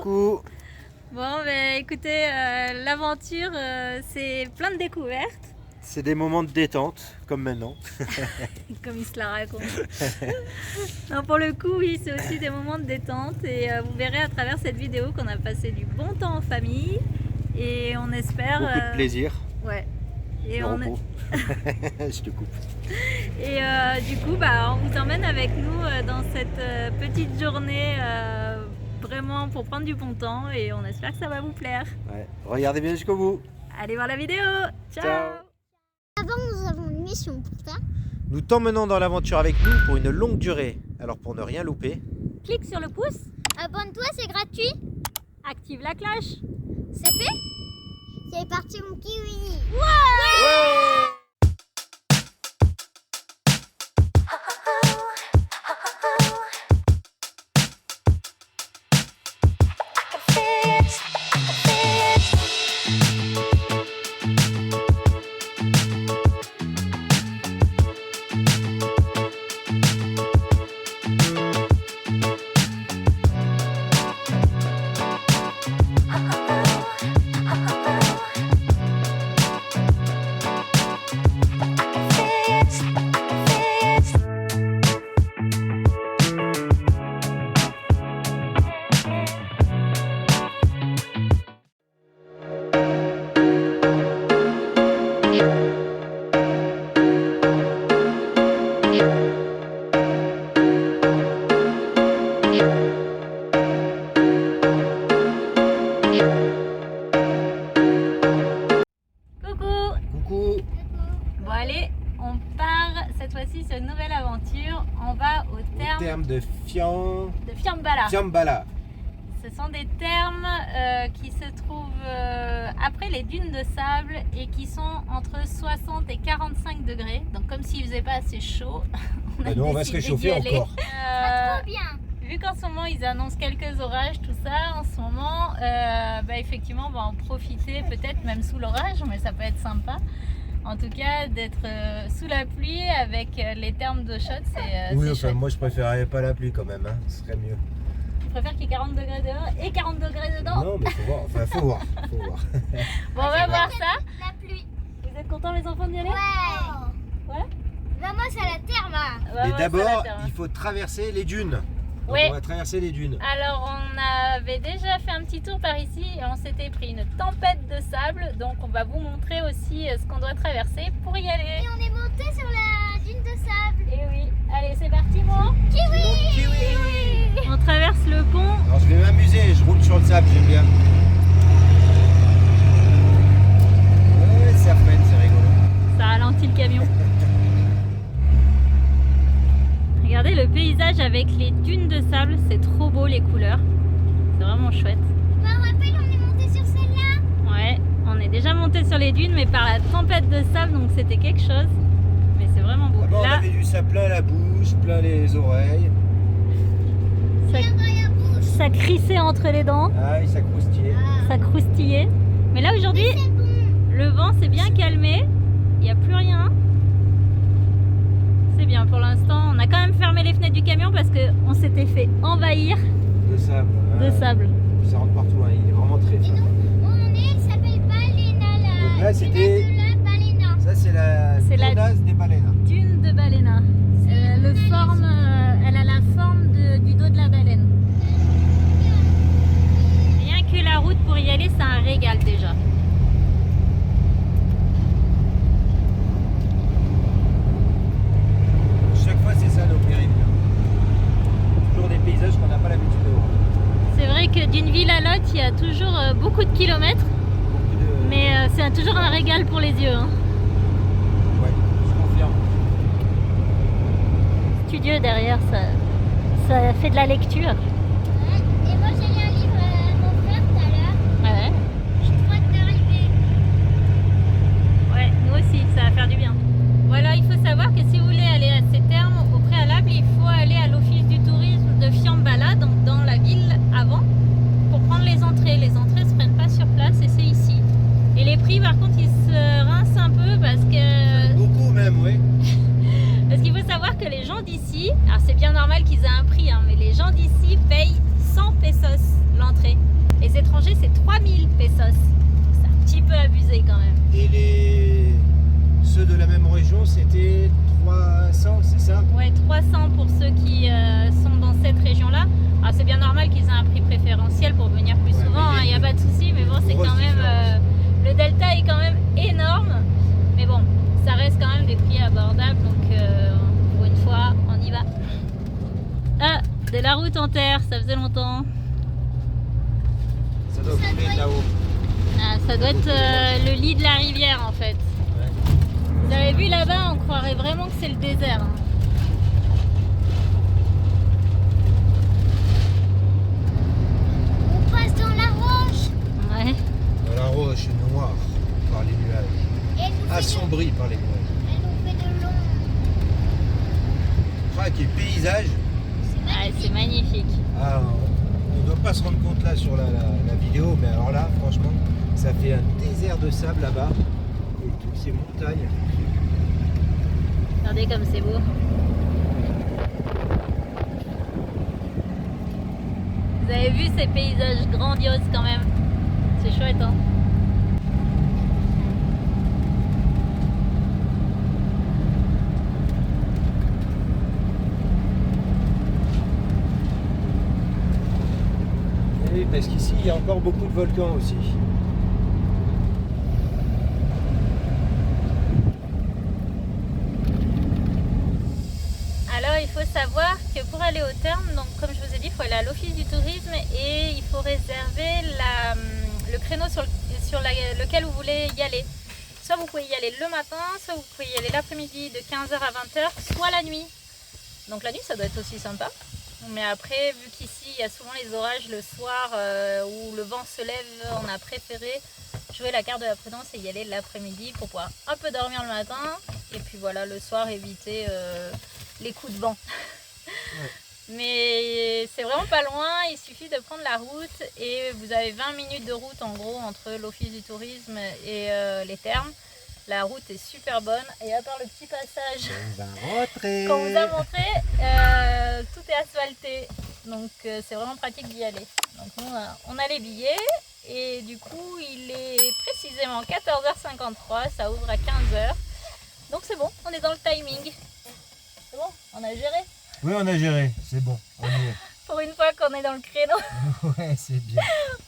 Coucou. Bon, écoutez, l'aventure, c'est plein de découvertes. C'est des moments de détente, comme maintenant. Comme il se la raconte. Non, pour le coup, oui, c'est aussi des moments de détente. Et vous verrez à travers cette vidéo qu'on a passé du bon temps en famille. Et on espère... Beaucoup de plaisir. Ouais. Et de on... repos. Je te coupe. Et du coup, on vous emmène avec nous dans cette petite journée vraiment pour prendre du bon temps. Et on espère que ça va vous plaire. Ouais. Regardez bien jusqu'au bout. Allez voir la vidéo. Ciao, Ciao. Avant, nous avons une mission pour ça. Nous t'emmenons dans l'aventure avec nous pour une longue durée. Alors pour ne rien louper, clique sur le pouce. Abonne-toi, c'est gratuit. Active la cloche. C'est fait? C'est parti, mon kiwi. ouais. Coucou. Bon allez, on part cette fois-ci sur une nouvelle aventure. On va au terme de Fiambala. Fiambala. Ce sont des termes qui se trouvent après les dunes de sable et qui sont entre 60 et 45 degrés. Donc comme s'il faisait pas assez chaud, on va se réchauffer encore. Trop bien. Vu qu'en ce moment ils annoncent quelques orages, tout ça, en ce moment, effectivement on va en profiter, peut-être même sous l'orage, mais ça peut être sympa. En tout cas, d'être sous la pluie avec les termes d'eau chaude, c'est Oui, chouette. moi je préférerais pas la pluie quand même, hein. Ce serait mieux. Je préfère qu'il y ait 40 degrés dehors et 40 degrés dedans. Non, mais faut voir, faut voir. Bon, on va voir ça. La pluie. Vous êtes contents les enfants d'y aller? Ouais. Bah, moi, c'est la terre, là. Bah, Mais ouais, d'abord, ça va faire, hein. il faut traverser les dunes. Donc Oui. on va traverser les dunes. Alors on avait déjà fait un petit tour par ici et on s'était pris une tempête de sable. Donc on va vous montrer aussi ce qu'on doit traverser pour y aller. Et on est monté sur la dune de sable. Et oui, allez c'est parti moi. Kiwi. On traverse le pont. Alors je vais m'amuser, je roule sur le sable, j'aime bien. Ouais, ça freine, c'est rigolo. Ça ralentit le camion. Regardez le paysage avec les dunes de sable, c'est trop beau les couleurs. C'est vraiment chouette. Je me rappelle, on est monté sur celle-là. Ouais, on est déjà monté sur les dunes mais par la tempête de sable donc c'était quelque chose. Mais c'est vraiment beau. D'abord, on Là, avait du sable plein la bouche, plein les oreilles. ça crissait entre les dents, Ah, ça croustillait. ça croustillait. Mais là aujourd'hui, C'est bon. le vent s'est bien calmé, il n'y a plus rien. C'est bien pour l'instant. On a quand même fermé les fenêtres du camion parce qu'on s'était fait envahir De sable. de Ah, sable. ça rentre partout, hein. Il est vraiment très Et fin. nous, on est, elle s'appelle Balena, là. Donc là, c'était- La Balena. Ça, c'est C'est la- la des baleines. Dune de Balena. Elle a la forme du dos de la baleine. Rien que la route pour y aller, c'est un régal déjà. Chaque fois, c'est ça nos périples. Toujours des paysages qu'on n'a pas l'habitude de voir. C'est vrai que d'une ville à l'autre, il y a toujours beaucoup de kilomètres, Beaucoup de... mais c'est toujours un régal pour les yeux. Hein. Ouais, je confirme. Studieux derrière, ça fait de la lecture. Ouais. Et moi, j'ai lu un livre à mon frère tout à l'heure. Ouais, J'ai trop hâte d'arriver. ouais, nous aussi, ça va faire du bien. Voilà, il faut savoir que si vous voulez aller à ces termes, au préalable, il faut aller à l'office du tourisme de Fiambala, donc dans la ville avant, pour prendre les entrées. Les entrées se prennent pas sur place et c'est ici. Et les prix, par contre, ils se rincent un peu parce que... Beaucoup même, oui. Parce qu'il faut savoir que les gens d'ici, alors c'est bien normal qu'ils aient un prix, hein, mais les gens d'ici payent 100 pesos l'entrée. manger, c'est 3000 pesos. C'est un petit peu abusé quand même. Et ceux de la même région, c'était 300, c'est ça? Ouais, 300 pour ceux qui sont dans cette région-là. Alors c'est bien normal qu'ils aient un prix préférentiel pour venir plus Ouais, souvent, il n'y a pas de souci, mais bon, c'est grosse quand même... différence. le delta est quand même énorme, mais bon, ça reste quand même des prix abordables, donc pour une fois, on y va. Ah, de la route en terre, ça faisait longtemps. Ça doit couler de là-haut. Ah, ça doit être le lit de la rivière en fait. Vous avez vu là-bas, on croirait vraiment que c'est le désert. Hein. On passe dans la roche. Ouais. Dans la roche noire par les nuages. Et elle nous fait Assombrie par les nuages. elle nous fait de l'ombre. Ah, quel paysage! Ah, c'est magnifique. Ah, on ne doit pas se rendre compte là sur la vidéo, mais alors là, franchement, ça fait un désert de sable là-bas. Et toutes ces montagnes. Regardez comme c'est beau. Vous avez vu ces paysages grandioses quand même. C'est chouette hein. Oui, parce qu'ici, il y a encore beaucoup de volcans aussi. Alors il faut savoir que pour aller au terme, donc comme je vous ai dit, il faut aller à l'office du tourisme et il faut réserver le créneau sur lequel vous voulez y aller. Soit vous pouvez y aller le matin, soit vous pouvez y aller l'après-midi de 15h à 20h, soit la nuit. Donc la nuit ça doit être aussi sympa. Mais après, vu qu'ici il y a souvent les orages le soir où le vent se lève, on a préféré jouer la carte de la prudence et y aller l'après-midi pour pouvoir un peu dormir le matin. Et puis voilà, le soir éviter les coups de vent. Ouais. Mais c'est vraiment pas loin, il suffit de prendre la route et vous avez 20 minutes de route en gros entre l'office du tourisme et les thermes. La route est super bonne et à part le petit passage On va rentrer. qu'on vous a montré, tout est asphalté. Donc c'est vraiment pratique d'y aller. Donc nous, on a les billets et du coup il est précisément 14h53, ça ouvre à 15h. Donc c'est bon, on est dans le timing. C'est bon, on a géré. Oui, on a géré, c'est bon, on y est. Pour une fois qu'on est dans le créneau, Ouais, c'est bien.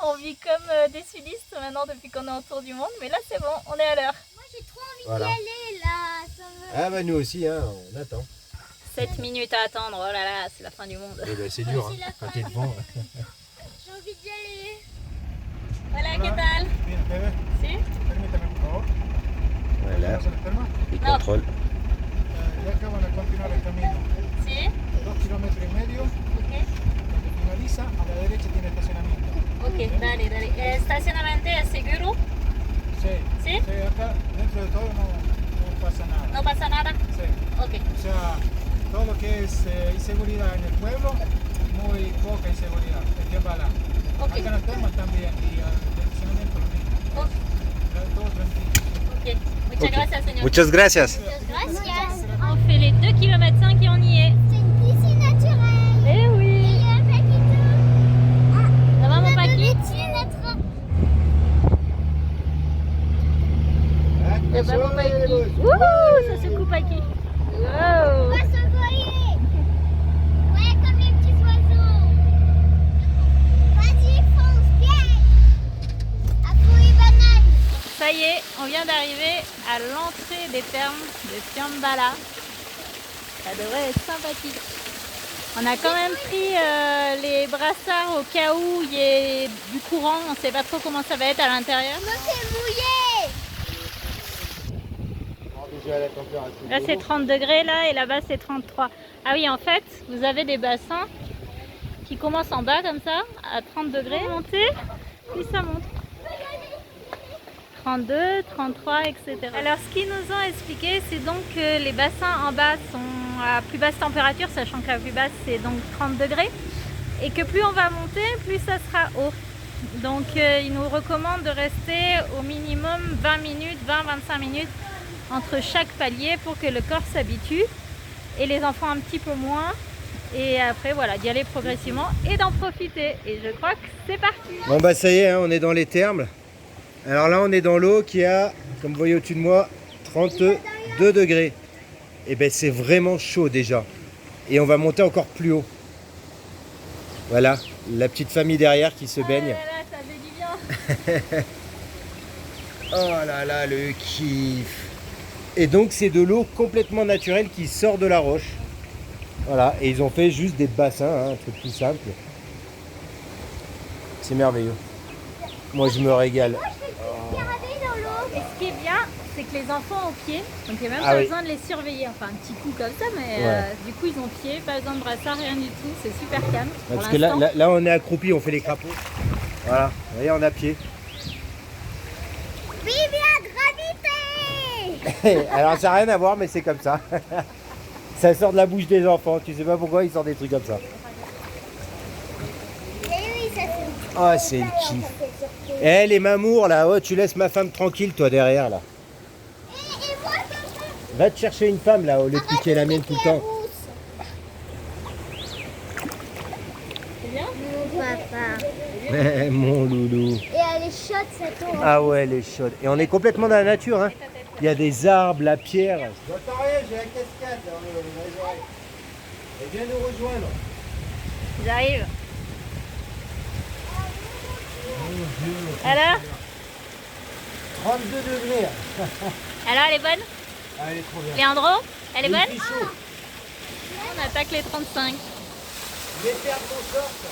on vit comme des sudistes maintenant depuis qu'on est autour du monde. Mais là c'est bon, on est à l'heure. Moi j'ai trop envie Voilà. d'y aller là. Ça me... Ah bah nous aussi, hein, on attend. 7 minutes à attendre, oh là là, c'est la fin du monde. Eh ben, c'est dur, c'est la hein, quand fin t'es du devant. J'ai envie d'y aller. Voilà, ¿qué tal? Bien, bebé, ¿Sí? permítame por favor. Voilà, ¿Se enferma? il Non. contrôle. Ya acaban de continuar el camino. ¿Sí? 2,5 kilómetros. Ok. Cuando finaliza, a la derecha tiene estacionamiento. Ok, dale, dale. ¿Estacionamiento es seguro? Sí. ¿Sí? Sí, acá dentro de todo no pasa nada. ¿No pasa nada? Sí. Ok. O sea, todo lo que es inseguridad en el pueblo, muy poca inseguridad. Es que bala. Ok. Acá en el termas también y el estacionamiento lo mismo. Ok. Todo tranquilo. Ok. Muchas Ok. gracias, señor. Muchas gracias. Gracias. On fait les 2,5 km et on y est. C'est une piscine naturelle. Eh Et oui. il y a un Paquito. Ça va mon On a Paki? donné dessus notre... Ça va mon Paki? Wouhou, ça se coupe Paki. Wow. On va s'envoler. Ouais, comme les petits oiseaux. Vas-y, fonce, viens. À Fouille banane. Ça y est, on vient d'arriver à l'entrée des thermes de Fiambala. Ça devrait être sympathique. On a quand même pris les brassards au cas où il y ait du courant. On ne sait pas trop comment ça va être à l'intérieur. Moi, c'est mouillé. Déjà la température. Là c'est 30 degrés là et là-bas c'est 33. Ah oui, en fait, vous avez des bassins qui commencent en bas comme ça, à 30 degrés, monter, puis ça monte. 32, 33, etc. Alors ce qu'ils nous ont expliqué, c'est donc que les bassins en bas sont à plus basse température, sachant que la plus basse c'est donc 30 degrés, et que plus on va monter, plus ça sera haut. Donc ils nous recommandent de rester au minimum 20 minutes, 20-25 minutes entre chaque palier pour que le corps s'habitue, et les enfants un petit peu moins. Et après, voilà, d'y aller progressivement et d'en profiter. Et je crois que c'est parti. Bon bah ça y est, hein, on est dans les thermes. Alors là, on est dans l'eau qui a, comme vous voyez au-dessus de moi, 32 degrés. Et ben c'est vraiment chaud déjà. Et on va monter encore plus haut. Voilà, la petite famille derrière qui se baigne. Là, ça fait du bien. Oh là là, le kiff. Et donc c'est de l'eau complètement naturelle qui sort de la roche. Voilà, et ils ont fait juste des bassins, hein, un truc tout simple. C'est merveilleux. Moi je me régale. Et ce qui est bien, c'est que les enfants ont pied, donc il n'y a même Ah pas oui. besoin de les surveiller. Enfin, un petit coup comme ça, mais Ouais. du coup, ils ont pied, pas besoin de brassard, rien du tout. C'est super calme. Pour Parce que là, l'instant. là on est accroupi, on fait les crapauds. Voilà, vous voyez, on a pied. Vive la gravité! Alors ça n'a rien à voir, mais c'est comme ça. Ça sort de la bouche des enfants, tu sais pas pourquoi ils sortent des trucs comme ça. Eh oui, ça c'est. Oh, c'est le kiff. Eh les mamours là, oh, tu laisses ma femme tranquille toi derrière là. Et moi, papa. Va te chercher une femme là au lieu de piquer la mienne tout le temps. C'est bien. Mon papa. Eh, mon loulou. Et elle est chaude cette eau. Ah ouais, elle est chaude. Et on est complètement dans la nature, hein. Il y a des arbres, la pierre. J'entends rien, j'ai la cascade dans les oreilles. Elle vient nous rejoindre. J'arrive. Alors 32 degrés. Alors, elle est bonne Ah, elle est trop bien. Leandro, elle est Il bonne fait chaud. On attaque les 35. Les terres qu'on sorte.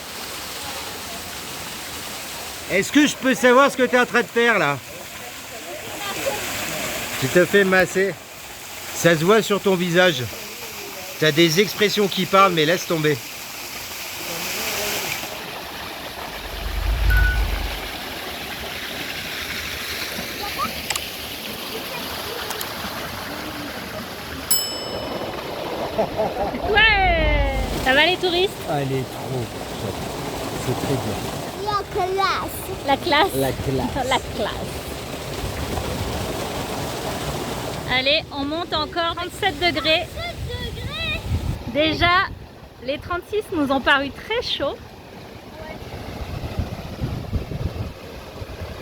Est-ce que je peux savoir ce que tu es en train de faire là? Tu te fais masser. Ça se voit sur ton visage. Tu as des expressions qui parlent, mais laisse tomber. Ouais. Ça va les touristes? Ah, elle est trop chouette. C'est très bien. La classe. La classe. La classe. La classe. Allez, on monte encore 37 degrés. 7 degrés. Déjà, les 36 nous ont paru très chauds.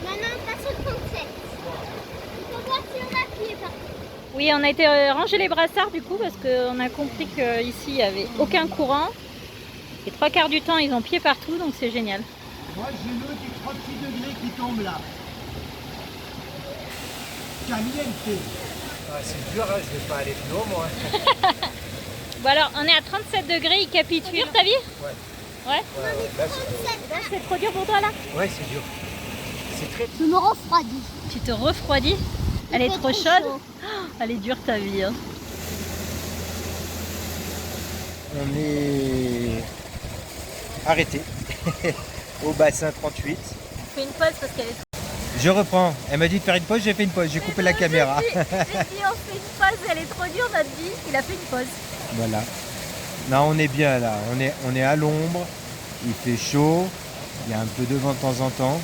Maintenant, on passe au 37. Il faut voir si on a pied par contre. Oui, on a été ranger les brassards du coup parce qu'on a compris qu'ici il n'y avait aucun courant. Et 3/4 du temps, ils ont pied partout, donc c'est génial. Moi, j'ai l'eau du 36 degrés qui tombe là. Caliente. Ah, c'est dur, hein, je vais pas aller plus haut moi. Bon alors, on est à 37 degrés, il capitule. Ta vie? Ouais. Ouais. Là, c'est C'est trop dur pour toi là? ouais, c'est dur. C'est très Je me refroidis. Tu te refroidis? Elle est fait trop trop chaude? chaud. Oh, elle est dure ta vie. Hein. On est arrêté au bassin 38. On fait une pause parce qu'elle est trop... Je reprends. Elle m'a dit de faire une pause, j'ai fait une pause, j'ai coupé la caméra. J'ai dit on fait une pause, elle est trop dure notre vie. Il a fait une pause. Voilà. Non, on est bien là. On est à l'ombre. Il fait chaud. Il y a un peu de vent de temps en temps.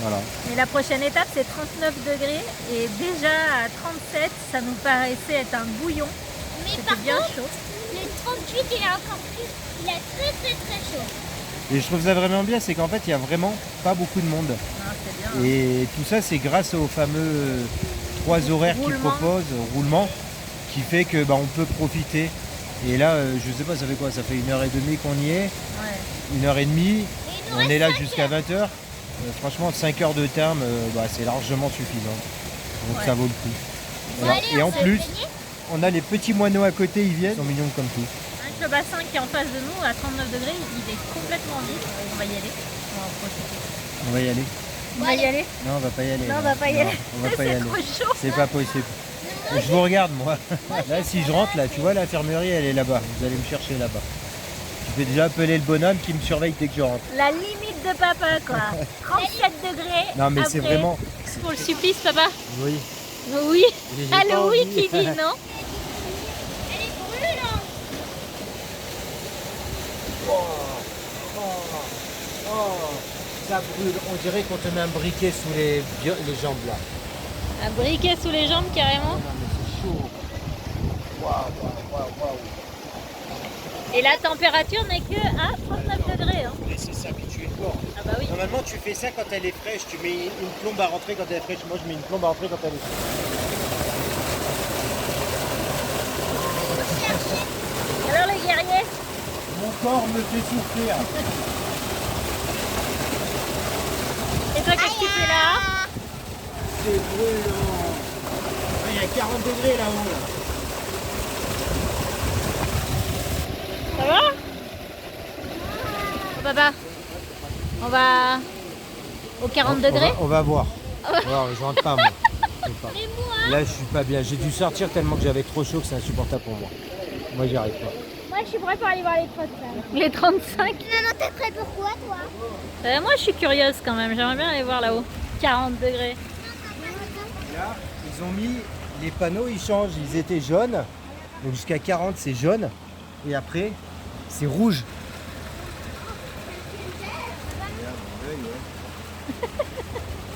Voilà. Mais la prochaine étape c'est 39 degrés et déjà à 37 ça nous paraissait être un bouillon. Mais C'était par bien contre, chaud. le 38, il est encore plus. Il est très très très chaud. Et je trouve ça vraiment bien, c'est qu'en fait, il n'y a vraiment pas beaucoup de monde. Non, c'est bien. Et tout ça, c'est grâce aux fameux 3 horaires qu'ils Roulement. proposent, roulement, qui fait que on peut profiter. Et là, je sais pas, ça fait quoi? Ça fait 1h30 qu'on y est, Ouais. 1h30. Et il nous On reste est là 5 jusqu'à 20h. Franchement, 5 heures de terme, c'est largement suffisant. Donc Ouais. ça vaut le coup. Bon, Voilà. allez, Et on en va plus, essayer. on a les petits moineaux à côté, ils viennent, ils sont mignons comme tout. Avec le bassin qui est en face de nous à 39 degrés, il est complètement vide. On va y aller. On va en profiter. On va y aller. On va y aller? Non, on va pas y aller. Non, on va pas y aller. On va pas y C'est aller. trop chaud. C'est pas possible. Je vous regarde moi. Là si je rentre là, tu vois l'infirmerie elle est là-bas. Vous allez me chercher là-bas. Je vais déjà appeler le bonhomme qui me surveille dès que je rentre. La limite de papa quoi. 37 degrés. Non mais c'est après. vraiment. C'est pour le supplice papa? Oui. Oui. J'ai Ah pas le oui envie. qui dit non. Elle est brûlante. Ça brûle. On dirait qu'on te met un briquet sous les jambes là. Un briquet sous les jambes carrément. Non mais c'est chaud. Waouh, waouh, waouh, waouh. Et la température n'est que à 39 degrés. Hein. Faut laisser s'habituer le corps. Ah bah oui. Normalement, tu fais ça quand elle est fraîche. Tu mets une plombe à rentrer quand elle est fraîche. Moi, je mets une plombe à rentrer quand elle est fraîche. Alors les guerriers, Mon corps me fait souffrir. et toi qu'est-ce que tu fais là? C'est brûlant. Il y a 40 degrés là-haut. Là. Ça va? Oh, papa, on va aux 40 degrés? On va voir. Non, je rentre pas moi. Je sais pas. Mais moi, Là, je suis pas bien. J'ai dû sortir tellement que j'avais trop chaud que c'est insupportable pour moi. Moi, j'y arrive pas. moi je suis prête pour aller voir les potes. Les 35? Maman, t'es prêt pour quoi toi? Moi je suis curieuse quand même, j'aimerais bien aller voir là-haut. 40 degrés. Là, ils ont mis les panneaux, ils changent. Ils étaient jaunes. Donc jusqu'à 40, c'est jaune. Et après, c'est rouge.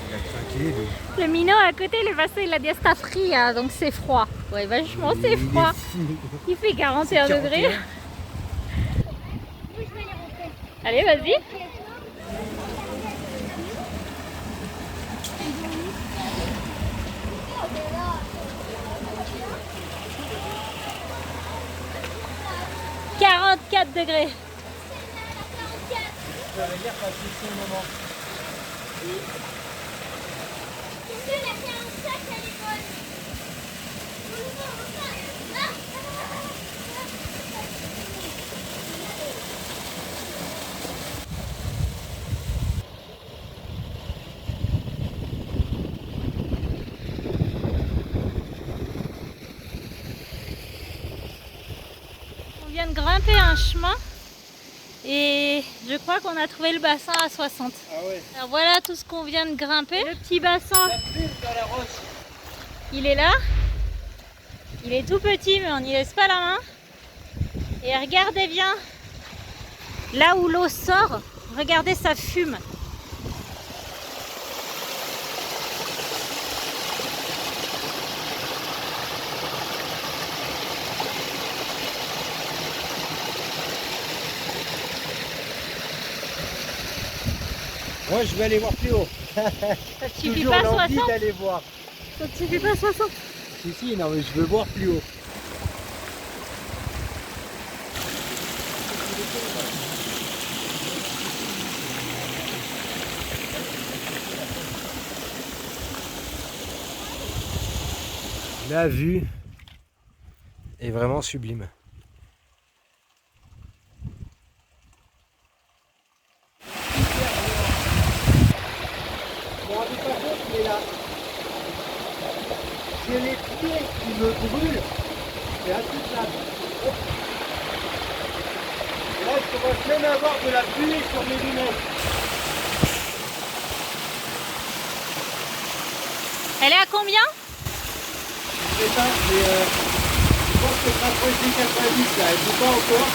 Il a craqué. Lui. Le minot à côté, il est passé, il a dit sta fria, donc c'est froid. Ouais, vachement c'est Il est froid. fou. Il fait 41 degrés. 41. Oui, je vais les rentrer. Allez, vas-y. « 44 degrés. Ça veut dire passer ce moment. C'est la 45 à l'école. On vient de grimper un chemin et je crois qu'on a trouvé le bassin à 60. Ah ouais. Alors voilà tout ce qu'on vient de grimper. Le petit bassin, La plume dans la roche. il est là. Il est tout petit mais on n'y laisse pas la main. Et regardez bien, là où l'eau sort, regardez ça fume. Moi, je vais aller voir plus haut. Ça te suffit Toujours pas l'envie 60? d'aller voir. Ça te suffit pas 60? Si, non, mais je veux voir plus haut. La vue est vraiment sublime. Vous vous rendez pas compte, mais là, j'ai les pieds qui me brûlent. C'est insoutenable. Hop. Et là, je commence même à avoir de la buée sur mes lunettes. Elle est à combien? Je sais pas, mais je pense que je rapproche des 90 là, elle ne joue pas encore.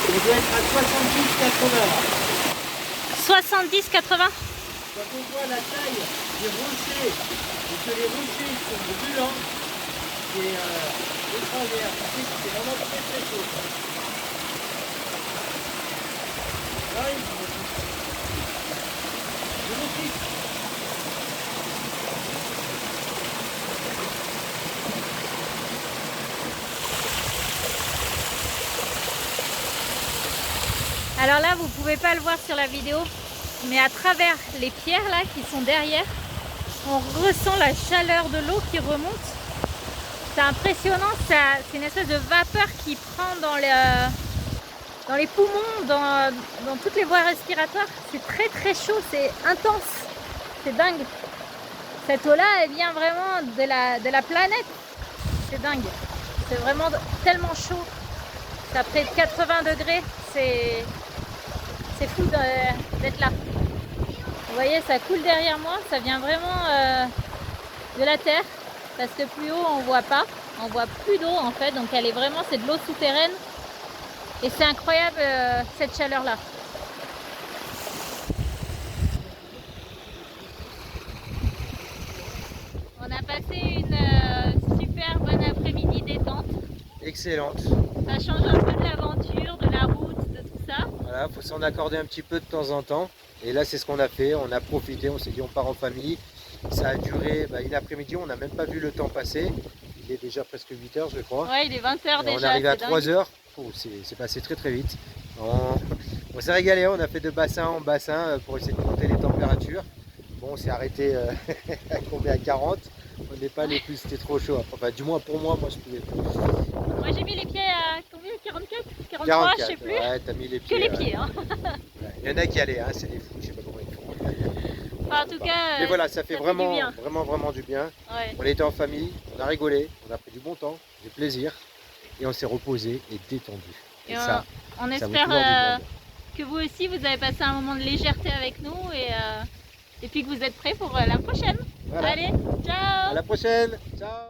On doit être à 70-80 là. 70-80? Quand on voit la taille des rochers et que les rochers sont brûlants, c'est extraordinaire. C'est vraiment très très chaud. Ouais, je me fixe. Alors là, vous pouvez pas le voir sur la vidéo, mais à travers les pierres là qui sont derrière, on ressent la chaleur de l'eau qui remonte. C'est impressionnant, c'est une espèce de vapeur qui prend dans les poumons, dans toutes les voies respiratoires. C'est très très chaud, c'est intense, c'est dingue. Cette eau là, elle vient vraiment de la planète. C'est dingue, c'est vraiment tellement chaud. C'est à près de 80 degrés, c'est fou d'être là. Vous voyez, ça coule derrière moi, ça vient vraiment de la terre, parce que plus haut on voit pas, on voit plus d'eau en fait, donc elle est vraiment, c'est de l'eau souterraine, et c'est incroyable cette chaleur là. On a passé une super bonne après-midi détente. Excellente. Ça change un peu de l'aventure, de la route. Voilà, faut s'en accorder un petit peu de temps en temps. Et là, c'est ce qu'on a fait. On a profité, on s'est dit on part en famille. Ça a duré une après-midi, on n'a même pas vu le temps passer. Il est déjà presque 8 h, je crois. Ouais, il est 20 h déjà. On est arrivé à c'est 3 dingue. h. Oh, c'est passé très très vite. On s'est régalé, on a fait de bassin en bassin pour essayer de monter les températures. Bon, on s'est arrêté à combien, à 40. On n'est pas les plus, c'était trop chaud. Enfin, du moins pour moi je pouvais plus. Moi j'ai mis les pieds à combien, 44, 43, je sais plus. Ouais, t'as mis les pieds. Que les pieds, hein. Ouais. Il y en a qui allaient, hein, c'est des fous, je sais pas comment ils font. Enfin, en tout cas, mais voilà, ça fait du vraiment, bien. vraiment du bien. Ouais. On était en famille, on a rigolé, on a pris du bon temps, du plaisir, et on s'est reposé et détendu. Et ça, on ça vaut espère toujours du bon. que vous aussi vous avez passé un moment de légèreté avec nous et puis que vous êtes prêts pour la prochaine. Voilà. Allez, ciao. À la prochaine. Ciao.